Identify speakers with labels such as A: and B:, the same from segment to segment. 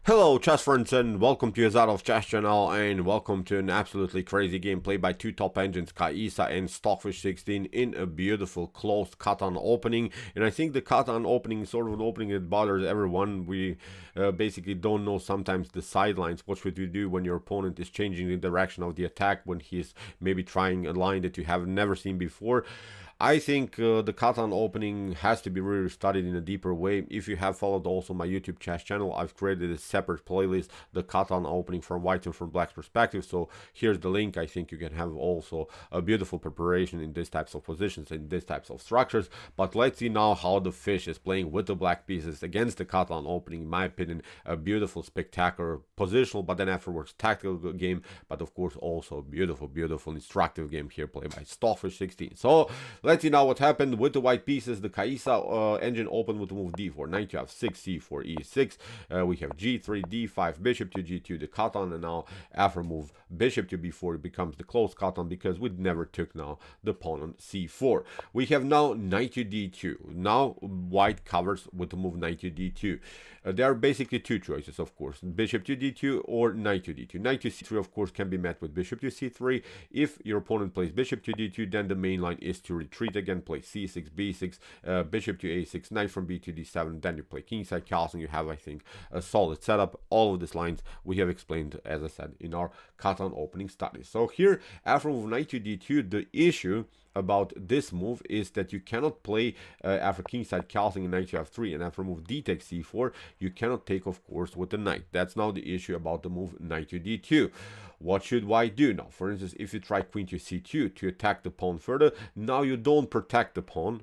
A: Hello chess friends and welcome to your of Chess channel and welcome to an absolutely crazy game played by two top engines Caissa and Stockfish 16 in a beautiful closed Catalan opening. And I think the Catalan opening is sort of an opening that bothers everyone. We basically don't know sometimes the sidelines. What should you do when your opponent is changing the direction of the attack, when he's maybe trying a line that you have never seen before? I think the Catalan opening has to be really studied in a deeper way. If you have followed also my YouTube chess channel, I've created a separate playlist, the Catalan opening from white and from black perspective. So here's the link. I think you can have also a beautiful preparation in these types of positions and these types of structures. But let's see now how the fish is playing with the black pieces against the Catalan opening. In my opinion, a beautiful, spectacular positional, but then afterwards tactical game. But of course also a beautiful, beautiful, instructive game here played by Stockfish 16. So let's see now what happened with the white pieces. The Caissa engine opened with the move d4. Knight to f6, c4, e6. We have g3, d5, bishop to g2, the Catalan, and now after move bishop to b4, it becomes the closed Catalan because we never took now the pawn on c4. We have now knight to d2. Now white covers with the move knight to d2. There are basically two choices, of course, bishop to d2 or knight to d2. Knight to c3, of course, can be met with bishop to c3. If your opponent plays bishop to d2, then the main line is to retreat again, play c6, b6, bishop to a6, knight from b to d7, then you play kingside castle, and you have, I think, a solid setup. All of these lines we have explained, as I said, in our Catalan opening studies. So here, after move knight to d2, the issue about this move is that you cannot play after kingside castling knight to f3, and after move d takes c4, you cannot take, of course, with the knight. That's now the issue about the move knight to d2. What should white do now? For instance, if you try queen to c2 to attack the pawn further, now you don't protect the pawn.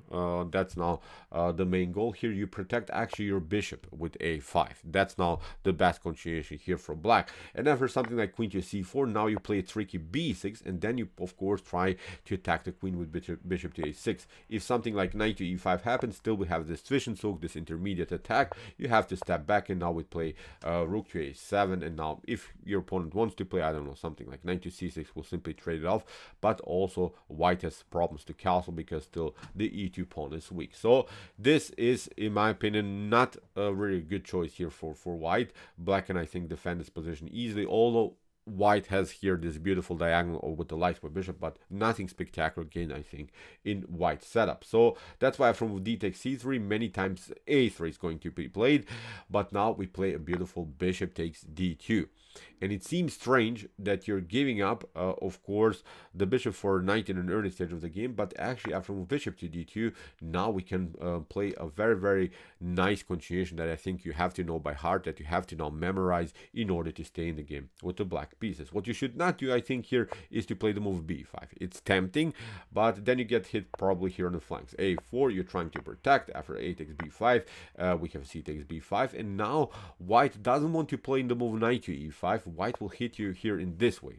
A: That's now the main goal here. You protect actually your bishop with a5. That's now the best continuation here for black. And after something like queen to c4, now you play a tricky b6, and then you, of course, try to attack the queen with bishop to a6. If something like knight to e5 happens, still we have this Zwischenzug, this intermediate attack. You have to step back, and now we play rook to a7. And now if your opponent wants to play, I don't know, something like knight to c6, we'll simply trade it off. But also white has problems to castle because still the e2 pawn is weak. So this is, in my opinion, not a really good choice here for white. Black can, I think, defend this position easily, although white has here this beautiful diagonal with the light for bishop, but nothing spectacular gain, I think, in white setup. So that's why from d takes c3, many times a3 is going to be played, but now we play a beautiful bishop takes d2. And it seems strange that you're giving up, of course, the bishop for knight in an early stage of the game, but actually after move bishop to d2, now we can play a very, very nice continuation that I think you have to know by heart, that you have to now memorize in order to stay in the game with the black pieces. What you should not do, I think, here is to play the move b5. It's tempting, but then you get hit probably here on the flanks. a4, you're trying to protect. After a takes b5, we have c takes b5, and now white doesn't want to play in the move knight to e5. White will hit you here in this way,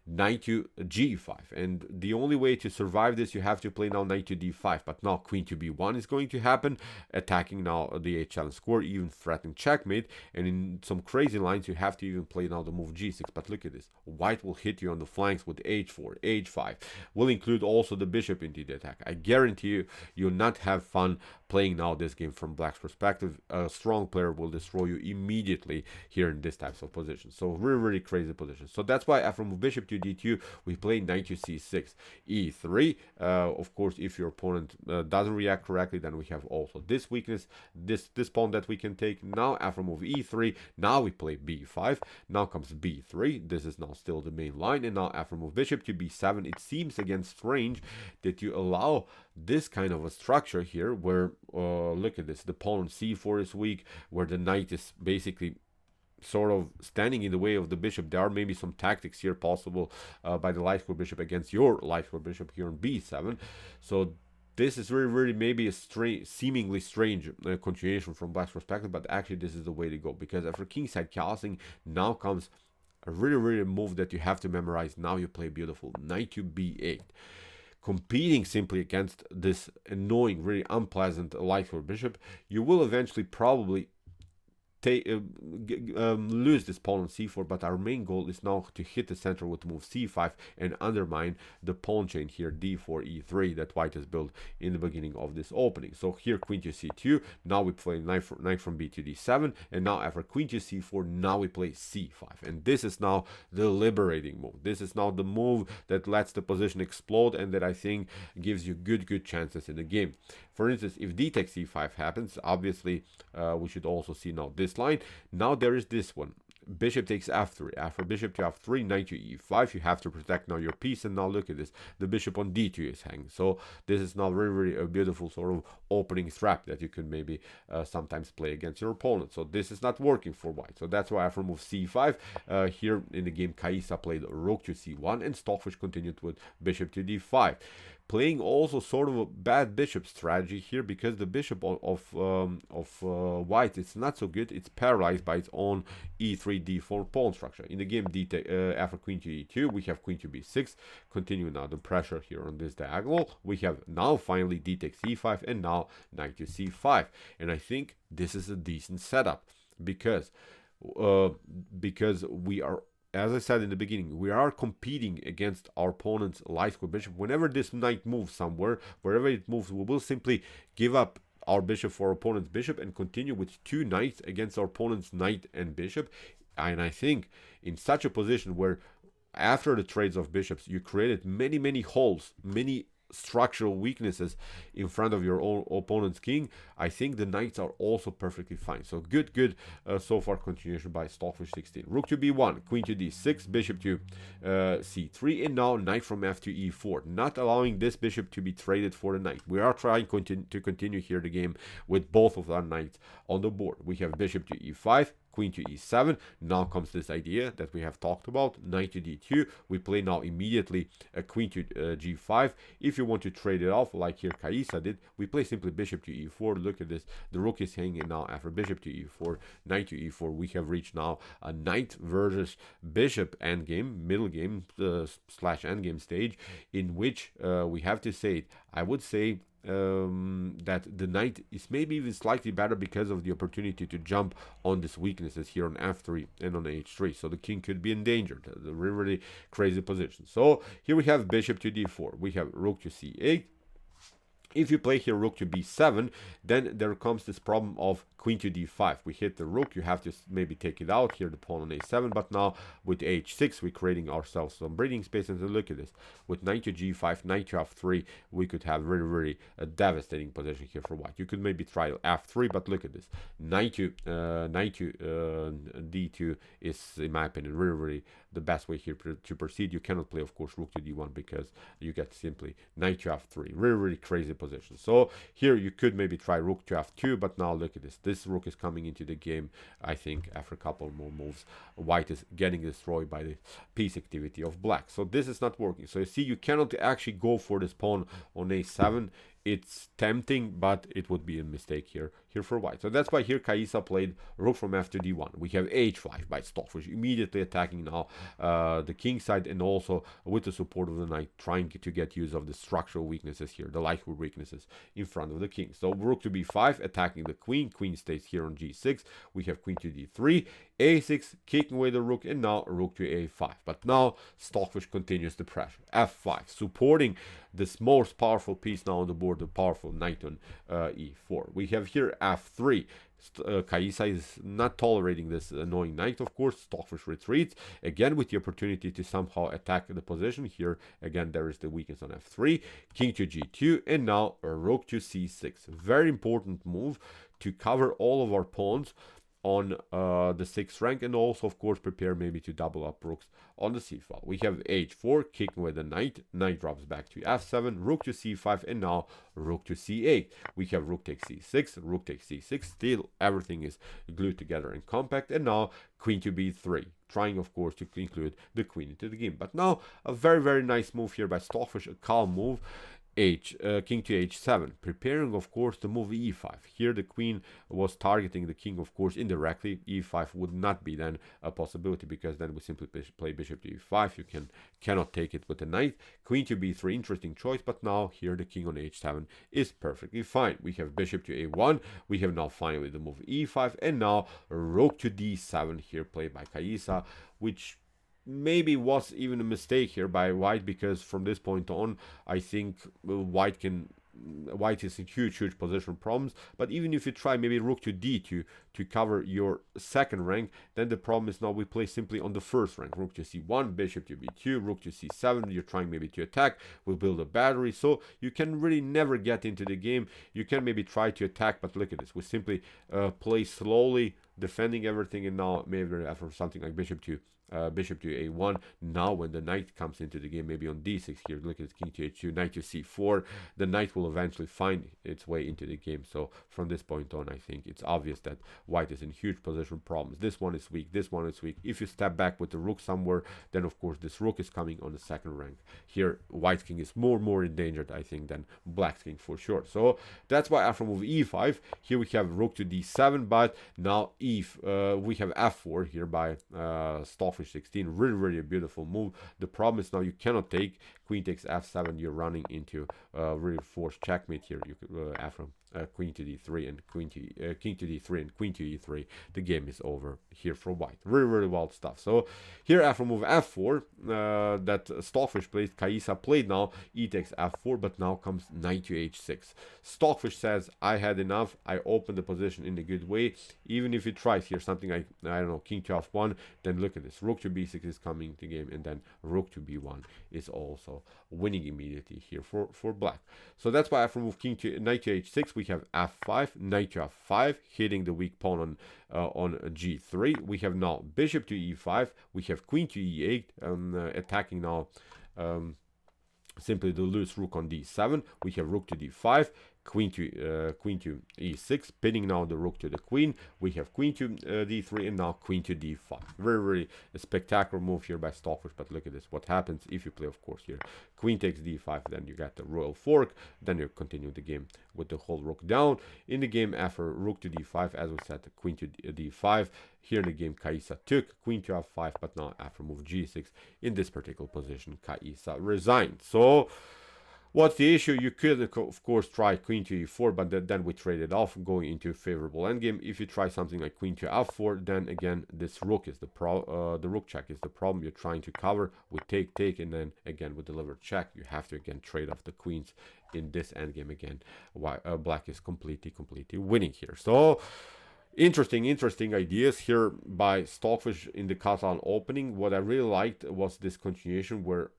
A: knight to g5, and the only way to survive this, you have to play now knight to d5. But now queen to b1 is going to happen, attacking now the h7 square, even threatening checkmate. And in some crazy lines, you have to even play now the move g6. But look at this, white will hit you on the flanks with h4, h5, will include also the bishop into the attack. I guarantee you, you'll not have fun playing now this game from black's perspective. A strong player will destroy you immediately here in this types of positions. So really, really crazy position. So that's why after move bishop to d2, we play knight to c6, e3. Of course, if your opponent doesn't react correctly, then we have also this weakness, this pawn that we can take. Now after move e3, now we play b5. Now comes b3. This is now still the main line. And now after move bishop to b7, it seems again strange that you allow this kind of a structure here where look at this, the pawn on c4 is weak, where the knight is basically sort of standing in the way of the bishop. There are maybe some tactics here possible by the light square bishop against your light square bishop here on b7. So this is really, really maybe a seemingly strange continuation from black's perspective, but actually this is the way to go, because after kingside castling, now comes a really, really move that you have to memorize. Now you play beautiful knight to b8, competing simply against this annoying, really unpleasant light square bishop. You will eventually probably lose this pawn on c4, but our main goal is now to hit the center with move c5 and undermine the pawn chain here d4 e3 that white has built in the beginning of this opening. So here queen to c2, now we play knight from b to d7, and now after queen to c4, now we play c5, and this is now the liberating move. This is now the move that lets the position explode and that I think gives you good chances in the game. For instance, if d takes c5 happens, obviously we should also see now this line. Now there is this one. Bishop takes f3. After bishop to f3, knight to e5, you have to protect now your piece, and now look at this. The bishop on d2 is hanging. So this is now very a beautiful sort of opening trap that you can maybe sometimes play against your opponent. So this is not working for white. So that's why after move c5, here in the game Caissa played rook to c1, and Stockfish continued with bishop to d5. Playing also sort of a bad bishop strategy here, because the bishop of white is not so good. It's paralyzed by its own e3 d4 pawn structure. In the game after queen to e2, we have queen to b6. Continue now the pressure here on this diagonal. We have now finally d takes e5, and now knight to c5. And I think this is a decent setup because we are, as I said in the beginning, we are competing against our opponent's light square bishop. Whenever this knight moves somewhere, wherever it moves, we will simply give up our bishop for our opponent's bishop and continue with two knights against our opponent's knight and bishop. And I think in such a position where after the trades of bishops, you created many holes, many structural weaknesses in front of your own opponent's king, I think the knights are also perfectly fine. So good so far continuation by Stockfish 16. Rook to b1, queen to d6, bishop to c3, and now knight from f to e4, not allowing this bishop to be traded for the knight. We are trying to continue here the game with both of our knights on the board. We have bishop to e5, queen to e7. Now comes this idea that we have talked about, knight to d2. We play now immediately a queen to g5. If you want to trade it off like here Caissa did, we play simply bishop to e4. Look at this, the rook is hanging now. After bishop to e4, knight to e4, we have reached now a knight versus bishop endgame, middle game slash endgame stage, in which we have to say it, I would say that the knight is maybe even slightly better because of the opportunity to jump on these weaknesses here on f3 and on h3. So the king could be endangered. A really crazy position. So here we have bishop to d4. We have rook to c8. If you play here rook to b7, then there comes this problem of queen to d5. We hit the rook, you have to maybe take it out here, the pawn on a7, but now with h6, we're creating ourselves some breathing space. And look at this, with knight to g5, knight to f3, we could have really a devastating position here for white. You could maybe try f3, but look at this, knight to d2 is, in my opinion, really the best way here to proceed. You cannot play, of course, rook to d1 because you get simply knight to f3, really crazy position. So here you could maybe try rook to f2, but now look at this. This rook is coming into the game. I think after a couple more moves, white is getting destroyed by the piece activity of black. So this is not working. So you see, you cannot actually go for this pawn on a7. It's tempting, but it would be a mistake here for white. So that's why here Caissa played rook from f to d1. We have h5 by Stockfish, immediately attacking now the king side, and also with the support of the knight, trying to get use of the structural weaknesses here, the light weaknesses in front of the king. So rook to b5, attacking the queen. Queen stays here on g6. We have queen to d3, a6, kicking away the rook, and now rook to a5. But now Stockfish continues the pressure. f5, supporting this most powerful piece now on the board, the powerful knight on e4. We have here f3. Caissa is not tolerating this annoying knight, of course. Stockfish retreats, again with the opportunity to somehow attack the position. Here, again, there is the weakness on f3. King to g2, and now a rook to c6. Very important move to cover all of our pawns on the 6th rank, and also, of course, prepare maybe to double up rooks on the c file. We have h4, kicking with the knight. Knight drops back to f7, rook to c5, and now rook to c8. We have rook takes c6, rook takes c6. Still, everything is glued together and compact. And now queen to b3, trying, of course, to include the queen into the game. But now a very nice move here by Stockfish, a calm move. king to h7, preparing of course to move e5. Here the queen was targeting the king of course indirectly. e5 would not be then a possibility, because then we simply play bishop to e5. You cannot take it with the knight. Queen to b3, interesting choice, but now here the king on h7 is perfectly fine. We have bishop to a1. We have now finally the move e5, and now rook to d7 here played by Caissa, which maybe was even a mistake here by white, because from this point on I think white is in huge position problems. But even if you try maybe rook to d2 to cover your second rank, then the problem is now we play simply on the first rank. Rook to c1, bishop to b2, rook to c7. You're trying maybe to attack, we'll build a battery, so you can really never get into the game. You can maybe try to attack, but look at this, we simply play slowly, defending everything, and now maybe after something like bishop to a1. Now when the knight comes into the game, maybe on d6 here, look at king to h2, knight to c4, the knight will eventually find its way into the game. So from this point on, I think it's obvious that white is in huge position problems. This one is weak, this one is weak. If you step back with the rook somewhere, then of course this rook is coming on the second rank. Here white's king is more endangered, I think, than black's king for sure. So that's why after move e5, here we have rook to d7, but now we have f4 here by Stockfish 16. Really a beautiful move. The problem is now you cannot take queen takes f7. You're running into really forced checkmate here. You could after queen to d3 and king to d3 and queen to e3, the game is over here for white. Really wild stuff. So here after move f4 that Stockfish played, Caissa played now e takes f4, but now comes knight to h6. Stockfish says I had enough, I opened the position in a good way. Even if he tries here something like, I don't know, king to f1, then look at this, rook to b6 is coming to game, and then rook to b1 is also winning immediately here for black. So that's why after move knight to h6, we have f5, knight to f5, hitting the weak pawn on g3. We have now bishop to e5. We have queen to e8, attacking now simply the loose rook on d7. We have rook to d5, queen to e6, pinning now the rook to the queen. We have queen to d3, and now queen to d5. Very a spectacular move here by Stockfish. But look at this, what happens if you play, of course, here queen takes d5, then you get the royal fork, then you continue the game with the whole rook down. In the game after rook to d5, as we said, queen to d5. Here in the game Caissa took queen to f5, but now after move g6, in this particular position Caissa resigned. So what's the issue? You could of course try queen to e4, but then we traded off, going into a favorable endgame. If you try something like queen to f4, then again this rook is the rook check is the problem. You're trying to cover with take, and then again with delivered check, you have to again trade off the queens in this endgame again. Why black is completely winning here. So interesting ideas here by Stockfish in the Catalan opening. What I really liked was this continuation where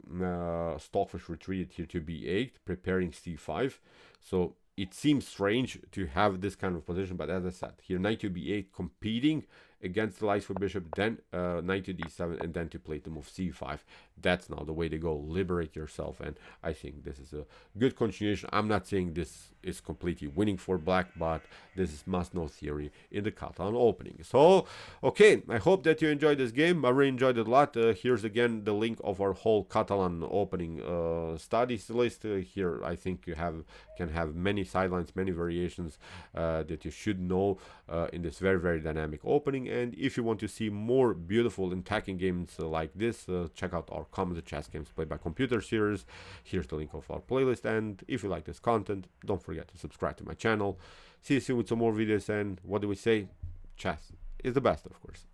A: Stockfish retreated here to b8, preparing c5. So it seems strange to have this kind of position, but as I said, here knight to b8 competing against the lights for bishop, then knight to d7, and then to play the move c5. That's now the way to go. Liberate yourself, and I think this is a good continuation. I'm not saying this is completely winning for black, but this is must-know theory in the Catalan opening. So, okay, I hope that you enjoyed this game. I really enjoyed it a lot. Here's again the link of our whole Catalan opening studies list. Here, I think you can have many sidelines, many variations that you should know in this very dynamic opening. And if you want to see more beautiful attacking games like this, check out our Common Chess Games Played by Computer series. Here's the link of our playlist, and if you like this content, don't forget to subscribe to my channel. See you soon with some more videos, and what do we say? Chess is the best, of course.